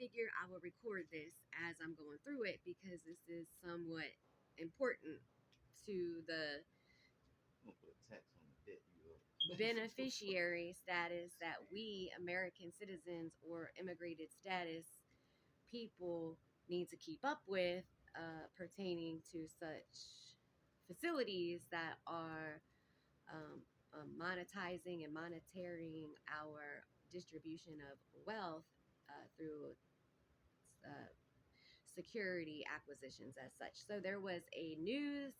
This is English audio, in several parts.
figured I will record this as I'm going through it because this is somewhat important to the beneficiary status that we American citizens or immigrated status people need to keep up with pertaining to such facilities that are monetizing and monitoring our distribution of wealth through security acquisitions as such. So there was a news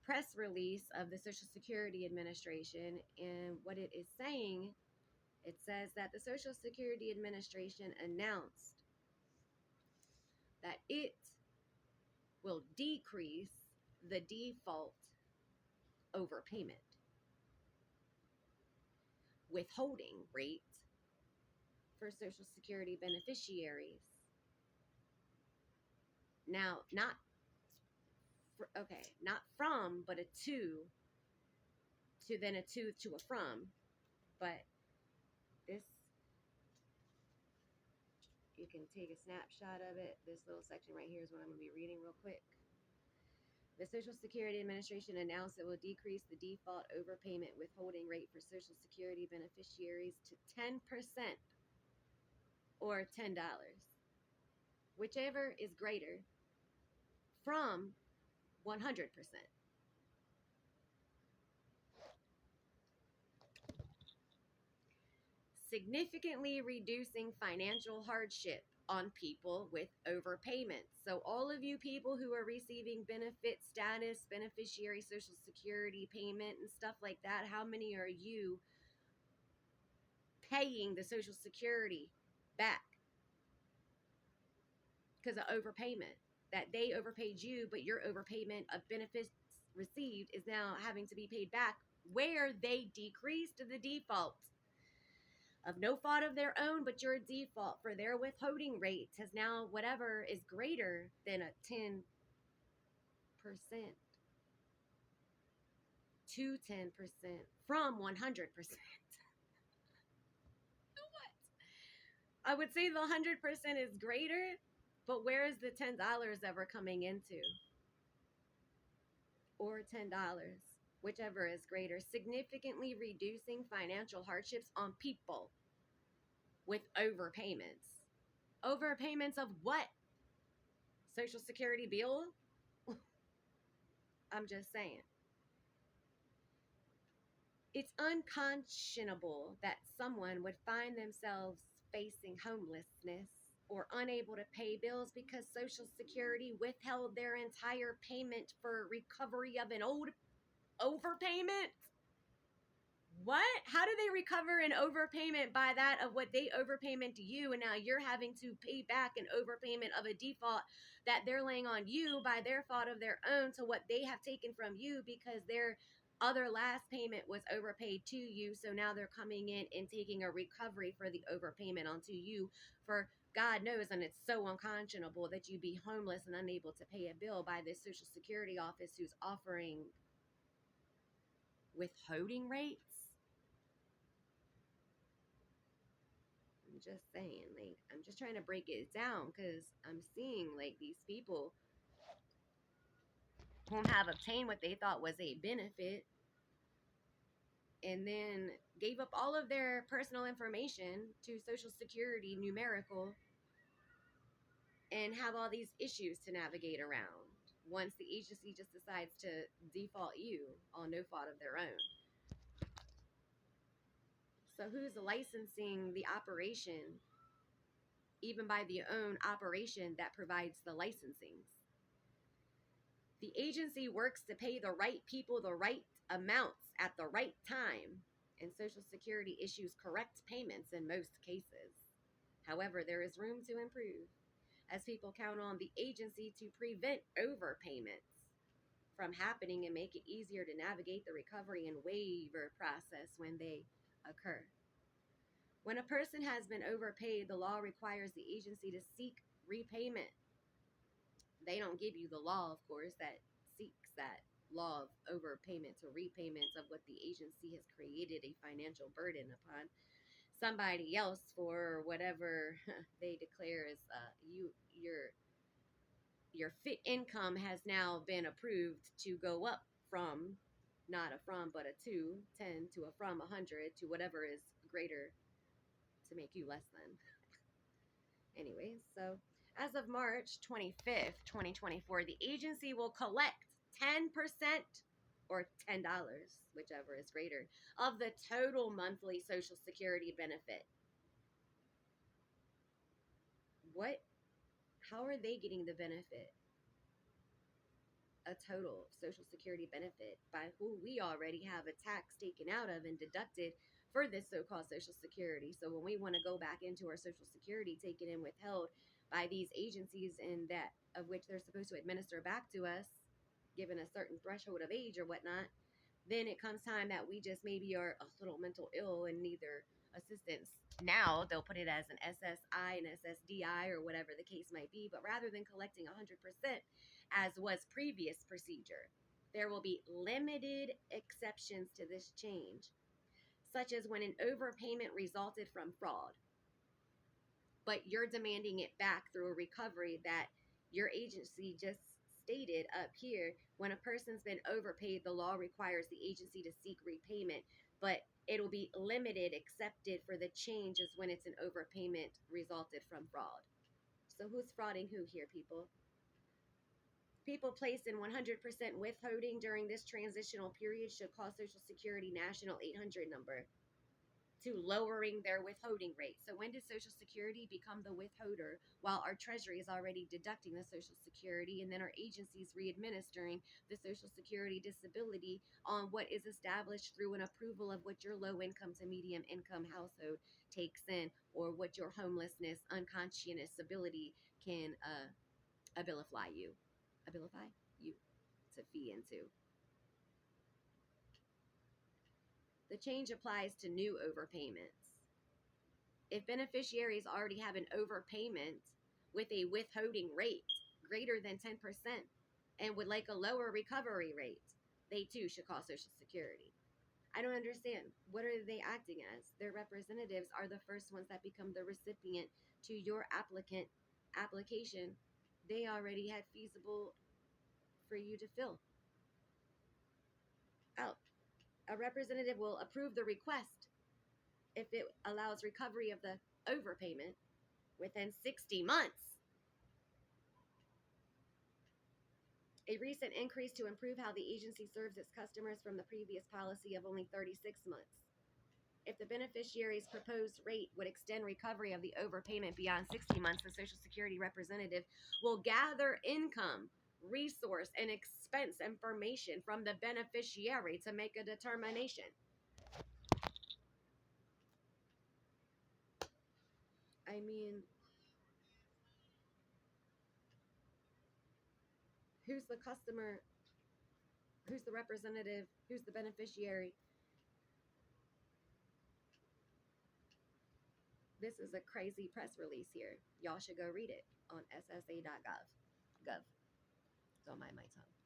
press release of the Social Security Administration, and what it is saying, it says that the Social Security Administration announced that it will decrease the default overpayment withholding rate for Social Security beneficiaries. Now, not from, but a to then a to a from. But this, you can take a snapshot of it. This little section right here is what I'm going to be reading real quick. The Social Security Administration announced it will decrease the default overpayment withholding rate for Social Security beneficiaries to 10% or $10, whichever is greater, from 100%. Significantly reducing financial hardship on people with overpayments. So all of you people who are receiving benefit status, beneficiary Social Security payment and stuff like that, how many are you paying the Social Security back because of overpayment? That they overpaid you, but your overpayment of benefits received is now having to be paid back, where they decreased the default of no fault of their own, but your default for their withholding rate has now whatever is greater than a 10% to 10% from 100%. What? I would say the 100% is greater, but where is the $10 ever coming into? Or $10, whichever is greater, significantly reducing financial hardships on people with overpayments. Overpayments of what? Social Security bill? I'm just saying. It's unconscionable that someone would find themselves facing homelessness or unable to pay bills because Social Security withheld their entire payment for recovery of an old overpayment. What? How do they recover an overpayment by that of what they overpayment to you, and now you're having to pay back an overpayment of a default that they're laying on you by their fault of their own to what they have taken from you because their other last payment was overpaid to you, so now they're coming in and taking a recovery for the overpayment onto you for God knows, and it's so unconscionable that you be homeless and unable to pay a bill by this Social Security office who's offering withholding rates. I'm just saying, like, I'm just trying to break it down because I'm seeing, like, these people who have obtained what they thought was a benefit and then gave up all of their personal information to Social Security numerical and have all these issues to navigate around once the agency just decides to default you on no fault of their own. So who's licensing the operation, even by the own operation that provides the licensing? The agency works to pay the right people the right amounts at the right time, and Social Security issues correct payments in most cases. However, there is room to improve, as people count on the agency to prevent overpayments from happening and make it easier to navigate the recovery and waiver process when they occur. When a person has been overpaid, the law requires the agency to seek repayment. They don't give you the law, of course, that seeks that law of overpayments or repayments of what the agency has created a financial burden upon. somebody else for whatever they declare is your fit income has now been approved to go up from not a from but a to 10 to a from 100 to whatever is greater to make you less than. Anyways, so as of March 25th, 2024, the agency will collect 10% or $10, whichever is greater, of the total monthly Social Security benefit. What? How are they getting the benefit? A total Social Security benefit by who we already have a tax taken out of and deducted for this so-called Social Security. So when we want to go back into our Social Security taken and withheld by these agencies and that of which they're supposed to administer back to us, given a certain threshold of age or whatnot, then it comes time that we just maybe are a little mental ill and neither assistance. Now they'll put it as an SSI and SSDI or whatever the case might be, but rather than collecting 100% as was previous procedure, there will be limited exceptions to this change, such as when an overpayment resulted from fraud, but you're demanding it back through a recovery that your agency just stated up here. When a person's been overpaid, the law requires the agency to seek repayment, but it'll be limited accepted for the changes when it's an overpayment resulted from fraud. So who's frauding who here, people? People placed in 100% withholding during this transitional period should call Social Security National 800 number to lowering their withholding rate. So when does Social Security become the withholder while our Treasury is already deducting the Social Security and then our agencies re-administering the Social Security disability on what is established through an approval of what your low income to medium income household takes in or what your homelessness, unconscious ability can abilify you. Abilify you to fee into. The change applies to new overpayments. If beneficiaries already have an overpayment with a withholding rate greater than 10% and would like a lower recovery rate, they too should call Social Security. I don't understand. What are they acting as? Their representatives are the first ones that become the recipient to your application. They already had feasible for you to fill out. A representative will approve the request if it allows recovery of the overpayment within 60 months. A recent increase to improve how the agency serves its customers from the previous policy of only 36 months. If the beneficiary's proposed rate would extend recovery of the overpayment beyond 60 months, the Social Security representative will gather income, resource, and expense information from the beneficiary to make a determination. I mean, who's the customer? Who's the representative? Who's the beneficiary? This is a crazy press release here. Y'all should go read it on ssa.gov. It's on my tongue.